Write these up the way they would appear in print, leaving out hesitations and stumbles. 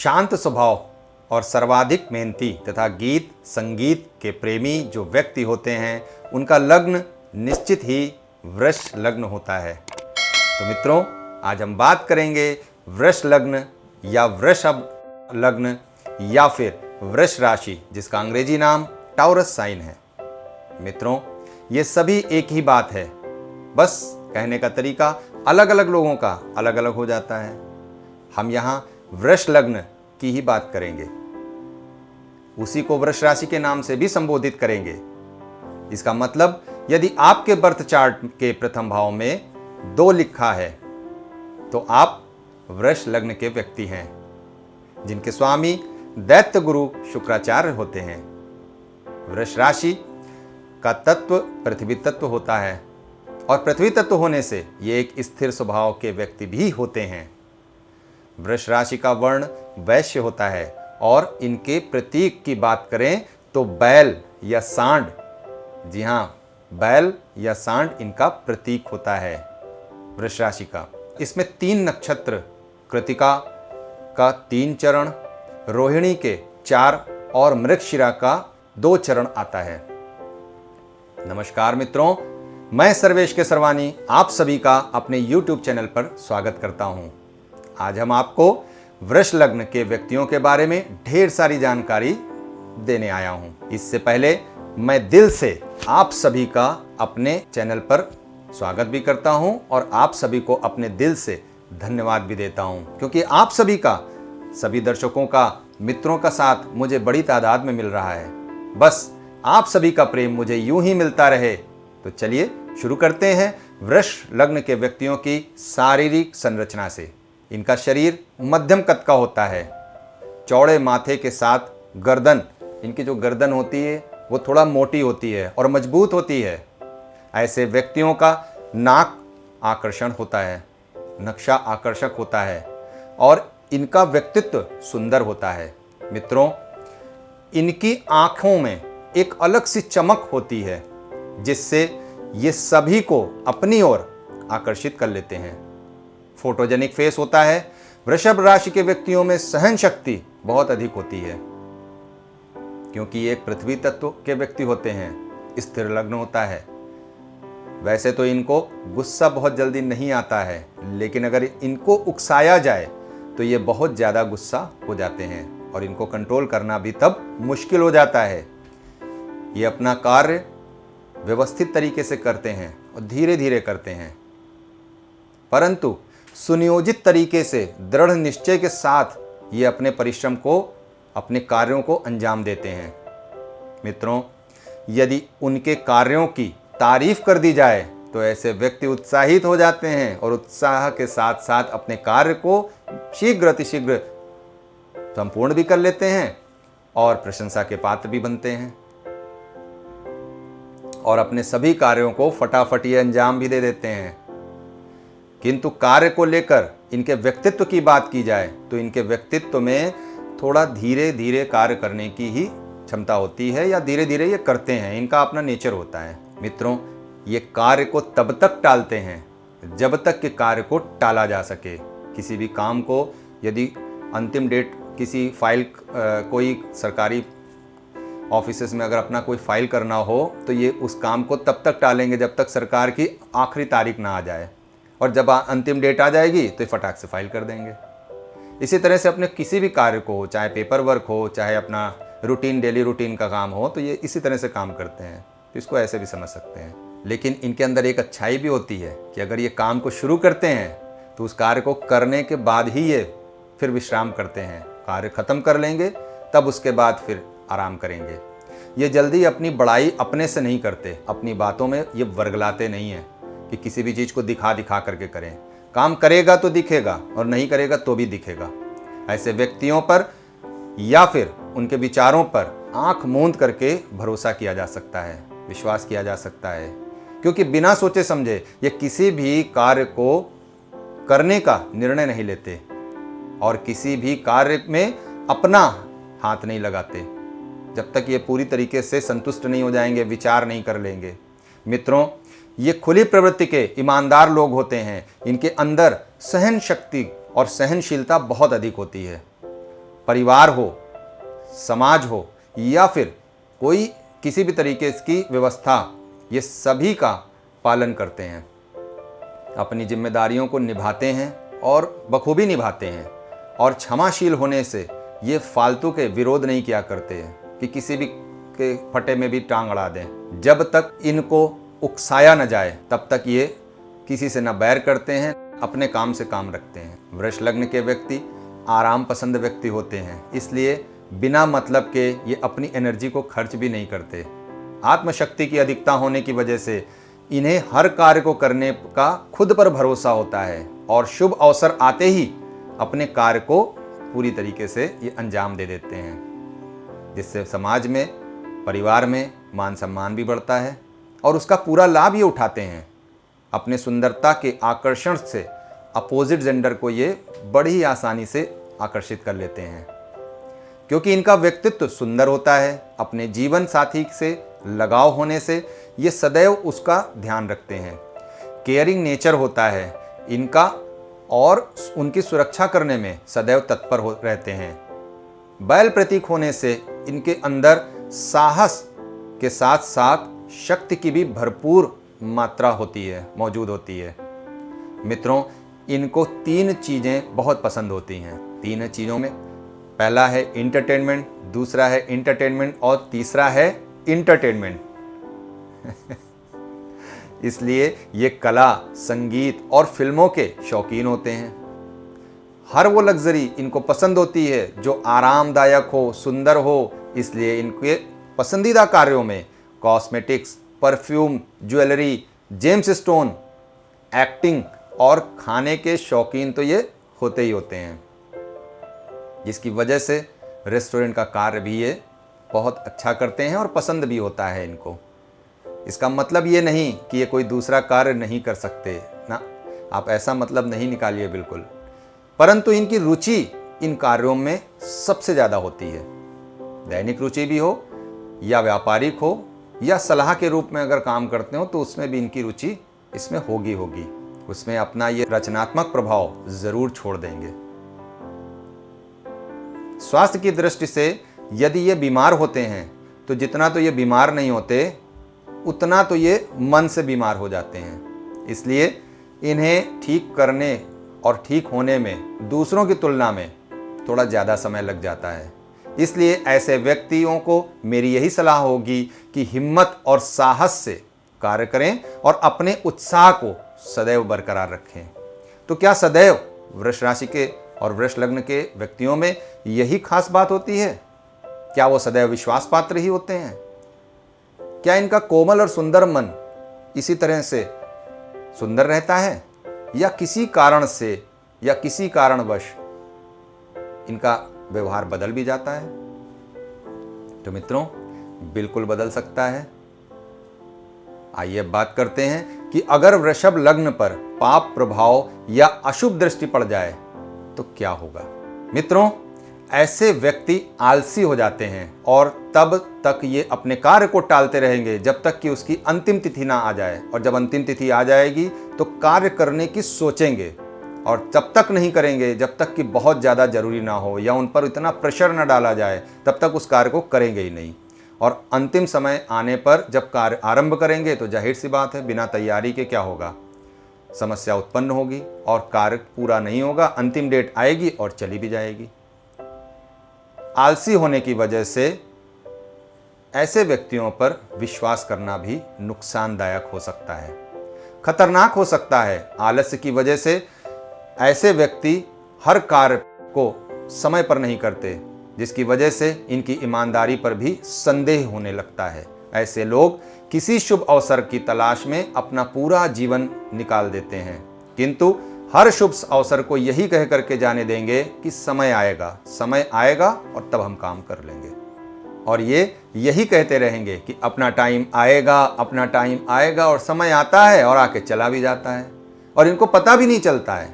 शांत स्वभाव और सर्वाधिक मेहनती तथा गीत संगीत के प्रेमी जो व्यक्ति होते हैं उनका लग्न निश्चित ही वृष लग्न होता है। तो मित्रों, आज हम बात करेंगे वृष लग्न या वृषभ लग्न या फिर वृष राशि, जिसका अंग्रेजी नाम टाउरस साइन है। मित्रों, ये सभी एक ही बात है, बस कहने का तरीका अलग अलग लोगों का अलग अलग हो जाता है। हम यहाँ वृष लग्न की ही बात करेंगे, उसी को वृष राशि के नाम से भी संबोधित करेंगे। इसका मतलब यदि आपके बर्थ चार्ट के प्रथम भाव में 2 लिखा है तो आप वृष लग्न के व्यक्ति हैं, जिनके स्वामी दैत्य गुरु शुक्राचार्य होते हैं। वृष राशि का तत्व पृथ्वी तत्व होता है और पृथ्वी तत्व होने से ये एक स्थिर स्वभाव के व्यक्ति भी होते हैं। वृष राशि का वर्ण वैश्य होता है और इनके प्रतीक की बात करें तो बैल या सांड, जी हाँ, बैल या सांड इनका प्रतीक होता है वृष राशि का। इसमें 3 नक्षत्र, कृतिका का 3 चरण, रोहिणी के 4 और मृगशिरा का 2 चरण आता है। नमस्कार मित्रों, मैं सर्वेश के सर्वानी आप सभी का अपने YouTube चैनल पर स्वागत करता हूं। आज हम आपको वृष लग्न के व्यक्तियों के बारे में ढेर सारी जानकारी देने आया हूं। इससे पहले मैं दिल से आप सभी का अपने चैनल पर स्वागत भी करता हूं और आप सभी को अपने दिल से धन्यवाद भी देता हूं, क्योंकि आप सभी का, सभी दर्शकों का, मित्रों का साथ मुझे बड़ी तादाद में मिल रहा है। बस आप सभी का प्रेम मुझे यूं ही मिलता रहे। तो चलिए शुरू करते हैं वृष लग्न के व्यक्तियों की शारीरिक संरचना से। इनका शरीर मध्यम कद का होता है, चौड़े माथे के साथ गर्दन, इनकी जो गर्दन होती है वो थोड़ा मोटी होती है और मजबूत होती है। ऐसे व्यक्तियों का नाक आकर्षण होता है, नक्शा आकर्षक होता है और इनका व्यक्तित्व सुंदर होता है। मित्रों, इनकी आंखों में एक अलग सी चमक होती है जिससे ये सभी को अपनी ओर आकर्षित कर लेते हैं। फोटोजेनिक फेस होता है। वृषभ राशि के व्यक्तियों में सहन शक्ति बहुत अधिक होती है, क्योंकि ये एक पृथ्वी तत्व के व्यक्ति होते हैं, स्थिर लग्न होता है। वैसे तो इनको गुस्सा बहुत जल्दी नहीं आता है, लेकिन अगर इनको उकसाया जाए तो ये बहुत ज़्यादा गुस्सा हो जाते हैं और इनको कंट्रोल करना भी तब मुश्किल हो जाता है। ये अपना कार्य व्यवस्थित तरीके से करते हैं और धीरे धीरे करते हैं, परंतु सुनियोजित तरीके से दृढ़ निश्चय के साथ ये अपने परिश्रम को, अपने कार्यों को अंजाम देते हैं। मित्रों, यदि उनके कार्यों की तारीफ कर दी जाए तो ऐसे व्यक्ति उत्साहित हो जाते हैं और उत्साह के साथ साथ अपने कार्य को शीघ्र अतिशीघ्र संपूर्ण भी कर लेते हैं और प्रशंसा के पात्र भी बनते हैं और अपने सभी कार्यों को फटाफट ये अंजाम भी दे देते हैं। किंतु कार्य को लेकर इनके व्यक्तित्व की बात की जाए तो इनके व्यक्तित्व में थोड़ा धीरे धीरे कार्य करने की ही क्षमता होती है, या धीरे धीरे ये करते हैं, इनका अपना नेचर होता है। मित्रों, ये कार्य को तब तक टालते हैं जब तक कि कार्य को टाला जा सके। किसी भी काम को यदि अंतिम डेट, किसी फाइल, कोई सरकारी ऑफिसेस में अगर अपना कोई फाइल करना हो तो ये उस काम को तब तक टालेंगे जब तक सरकार की आखिरी तारीख ना आ जाए, और जब अंतिम डेट आ जाएगी तो फटाक से फाइल कर देंगे। इसी तरह से अपने किसी भी कार्य को, चाहे पेपर वर्क हो, चाहे अपना रूटीन, डेली रूटीन का काम हो, तो ये इसी तरह से काम करते हैं। तो इसको ऐसे भी समझ सकते हैं। लेकिन इनके अंदर एक अच्छाई भी होती है कि अगर ये काम को शुरू करते हैं तो उस कार्य को करने के बाद ही ये फिर विश्राम करते हैं। कार्य खत्म कर लेंगे तब उसके बाद फिर आराम करेंगे। ये जल्दी अपनी बड़ाई अपने से नहीं करते, अपनी बातों में ये वर्गलाते नहीं हैं कि किसी भी चीज़ को दिखा दिखा करके करें। काम करेगा तो दिखेगा और नहीं करेगा तो भी दिखेगा। ऐसे व्यक्तियों पर या फिर उनके विचारों पर आंख मूंद करके भरोसा किया जा सकता है, विश्वास किया जा सकता है, क्योंकि बिना सोचे समझे ये किसी भी कार्य को करने का निर्णय नहीं लेते और किसी भी कार्य में अपना हाथ नहीं लगाते जब तक ये पूरी तरीके से संतुष्ट नहीं हो जाएंगे, विचार नहीं कर लेंगे। मित्रों, ये खुली प्रवृत्ति के ईमानदार लोग होते हैं। इनके अंदर सहन शक्ति और सहनशीलता बहुत अधिक होती है। परिवार हो, समाज हो या फिर कोई किसी भी तरीके की व्यवस्था, ये सभी का पालन करते हैं, अपनी जिम्मेदारियों को निभाते हैं और बखूबी निभाते हैं। और क्षमाशील होने से ये फालतू के विरोध नहीं किया करते हैं कि किसी भी के फटे में भी टांग अड़ा दें। जब तक इनको उकसाया न जाए तब तक ये किसी से न बैर करते हैं, अपने काम से काम रखते हैं। वृष लग्न के व्यक्ति आराम पसंद व्यक्ति होते हैं, इसलिए बिना मतलब के ये अपनी एनर्जी को खर्च भी नहीं करते। आत्मशक्ति की अधिकता होने की वजह से इन्हें हर कार्य को करने का खुद पर भरोसा होता है और शुभ अवसर आते ही अपने कार्य को पूरी तरीके से ये अंजाम दे देते हैं, जिससे समाज में, परिवार में मान सम्मान भी बढ़ता है और उसका पूरा लाभ ये उठाते हैं। अपने सुंदरता के आकर्षण से अपोजिट जेंडर को ये बड़ी आसानी से आकर्षित कर लेते हैं, क्योंकि इनका व्यक्तित्व सुंदर होता है। अपने जीवन साथी से लगाव होने से ये सदैव उसका ध्यान रखते हैं। केयरिंग नेचर होता है इनका और उनकी सुरक्षा करने में सदैव तत्पर रहते हैं। बैल प्रतीक होने से इनके अंदर साहस के साथ साथ शक्ति की भी भरपूर मात्रा होती है, मौजूद होती है। मित्रों, इनको 3 चीज़ें बहुत पसंद होती हैं। 3 चीज़ों में पहला है इंटरटेनमेंट, दूसरा है इंटरटेनमेंट और तीसरा है इंटरटेनमेंट। इसलिए ये कला, संगीत और फिल्मों के शौकीन होते हैं। हर वो लग्जरी इनको पसंद होती है जो आरामदायक हो, सुंदर हो। इसलिए इनके पसंदीदा कार्यों में cosmetics, perfume, jewellery, James stone, acting और खाने के शौकीन तो ये होते ही होते हैं, जिसकी वजह से रेस्टोरेंट का कार्य भी ये बहुत अच्छा करते हैं और पसंद भी होता है इनको। इसका मतलब ये नहीं कि ये कोई दूसरा कार्य नहीं कर सकते ना, आप ऐसा मतलब नहीं निकालिए बिल्कुल, परंतु इनकी रुचि इन कार्यों में सबसे ज़्यादा होती है। दैनिक रुचि भी हो या व्यापारिक हो या सलाह के रूप में अगर काम करते हो तो उसमें भी इनकी रुचि इसमें होगी। उसमें अपना ये रचनात्मक प्रभाव ज़रूर छोड़ देंगे। स्वास्थ्य की दृष्टि से यदि ये बीमार होते हैं तो जितना तो ये बीमार नहीं होते उतना तो ये मन से बीमार हो जाते हैं। इसलिए इन्हें ठीक करने और ठीक होने में दूसरों की तुलना में थोड़ा ज़्यादा समय लग जाता है। इसलिए ऐसे व्यक्तियों को मेरी यही सलाह होगी कि हिम्मत और साहस से कार्य करें और अपने उत्साह को सदैव बरकरार रखें। तो क्या सदैव वृष राशि के और वृष लग्न के व्यक्तियों में यही खास बात होती है? क्या वो सदैव विश्वास पात्र ही होते हैं? क्या इनका कोमल और सुंदर मन इसी तरह से सुंदर रहता है या किसी कारण से या किसी कारणवश इनका व्यवहार बदल भी जाता है? तो मित्रों, बिल्कुल बदल सकता है। आइए बात करते हैं कि अगर वृषभ लग्न पर पाप प्रभाव या अशुभ दृष्टि पड़ जाए तो क्या होगा। मित्रों, ऐसे व्यक्ति आलसी हो जाते हैं और तब तक ये अपने कार्य को टालते रहेंगे जब तक कि उसकी अंतिम तिथि ना आ जाए, और जब अंतिम तिथि आ जाएगी तो कार्य करने की सोचेंगे और तब तक नहीं करेंगे जब तक कि बहुत ज़्यादा ज़रूरी ना हो या उन पर इतना प्रेशर न डाला जाए, तब तक उस कार्य को करेंगे ही नहीं। और अंतिम समय आने पर जब कार्य आरंभ करेंगे तो जाहिर सी बात है बिना तैयारी के क्या होगा, समस्या उत्पन्न होगी और कार्य पूरा नहीं होगा। अंतिम डेट आएगी और चली भी जाएगी। आलसी होने की वजह से ऐसे व्यक्तियों पर विश्वास करना भी नुकसानदायक हो सकता है, खतरनाक हो सकता है। आलस्य की वजह से ऐसे व्यक्ति हर कार्य को समय पर नहीं करते, जिसकी वजह से इनकी ईमानदारी पर भी संदेह होने लगता है। ऐसे लोग किसी शुभ अवसर की तलाश में अपना पूरा जीवन निकाल देते हैं, किंतु हर शुभ अवसर को यही कह करके जाने देंगे कि समय आएगा और तब हम काम कर लेंगे। और ये यही कहते रहेंगे कि अपना टाइम आएगा, और समय आता है और आके चला भी जाता है और इनको पता भी नहीं चलता है।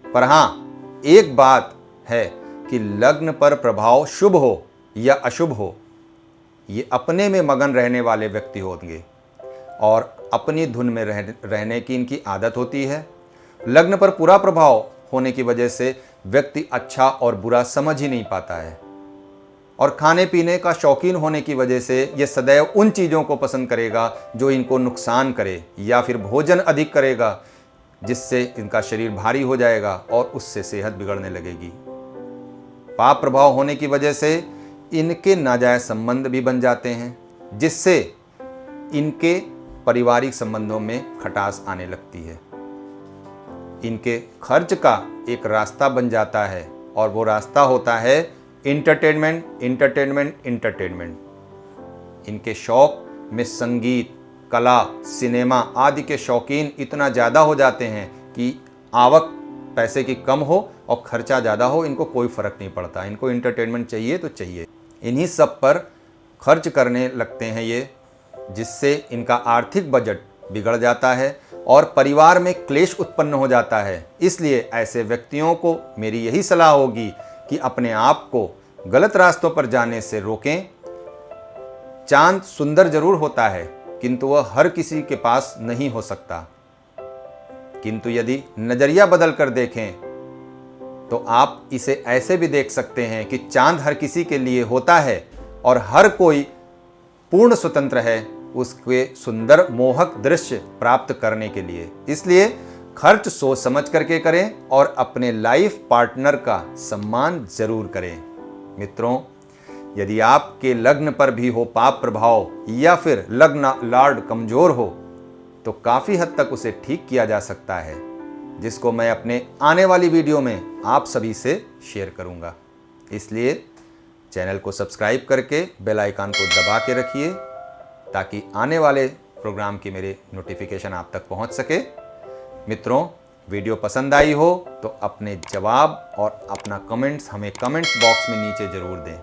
पर हाँ, एक बात है कि लग्न पर प्रभाव शुभ हो या अशुभ हो, ये अपने में मगन रहने वाले व्यक्ति होंगे और अपनी धुन में रहने की इनकी आदत होती है। लग्न पर पूरा प्रभाव होने की वजह से व्यक्ति अच्छा और बुरा समझ ही नहीं पाता है, और खाने पीने का शौकीन होने की वजह से ये सदैव उन चीज़ों को पसंद करेगा जो इनको नुकसान करे, या फिर भोजन अधिक करेगा जिससे इनका शरीर भारी हो जाएगा और उससे सेहत बिगड़ने लगेगी। पाप प्रभाव होने की वजह से इनके नाजायज संबंध भी बन जाते हैं, जिससे इनके पारिवारिक संबंधों में खटास आने लगती है। इनके खर्च का एक रास्ता बन जाता है, और वो रास्ता होता है इंटरटेनमेंट, इंटरटेनमेंट, इंटरटेनमेंट। इनके शौक में संगीत, कला, सिनेमा आदि के शौकीन इतना ज़्यादा हो जाते हैं कि आवक पैसे की कम हो और खर्चा ज़्यादा हो, इनको कोई फ़र्क नहीं पड़ता। इनको इंटरटेनमेंट चाहिए तो चाहिए। इन्हीं सब पर खर्च करने लगते हैं ये, जिससे इनका आर्थिक बजट बिगड़ जाता है और परिवार में क्लेश उत्पन्न हो जाता है। इसलिए ऐसे व्यक्तियों को मेरी यही सलाह होगी कि अपने आप को गलत रास्तों पर जाने से रोकें। चांद सुंदर जरूर होता है, किंतु वह हर किसी के पास नहीं हो सकता। किंतु यदि नज़रिया बदल कर देखें तो आप इसे ऐसे भी देख सकते हैं कि चांद हर किसी के लिए होता है और हर कोई पूर्ण स्वतंत्र है उसके सुंदर मोहक दृश्य प्राप्त करने के लिए। इसलिए खर्च सोच समझ करके करें और अपने लाइफ पार्टनर का सम्मान जरूर करें। मित्रों, यदि आपके लग्न पर भी हो पाप प्रभाव या फिर लग्न लॉर्ड कमजोर हो तो काफ़ी हद तक उसे ठीक किया जा सकता है, जिसको मैं अपने आने वाली वीडियो में आप सभी से शेयर करूंगा। इसलिए चैनल को सब्सक्राइब करके बेल आइकन को दबा के रखिए ताकि आने वाले प्रोग्राम की मेरे नोटिफिकेशन आप तक पहुंच सके। मित्रों, वीडियो पसंद आई हो तो अपने जवाब और अपना कमेंट्स हमें कमेंट्स बॉक्स में नीचे ज़रूर दें,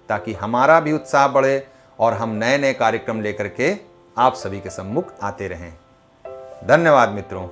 ताकि हमारा भी उत्साह बढ़े और हम नए नए कार्यक्रम लेकर के आप सभी के सम्मुख आते रहें। धन्यवाद मित्रों।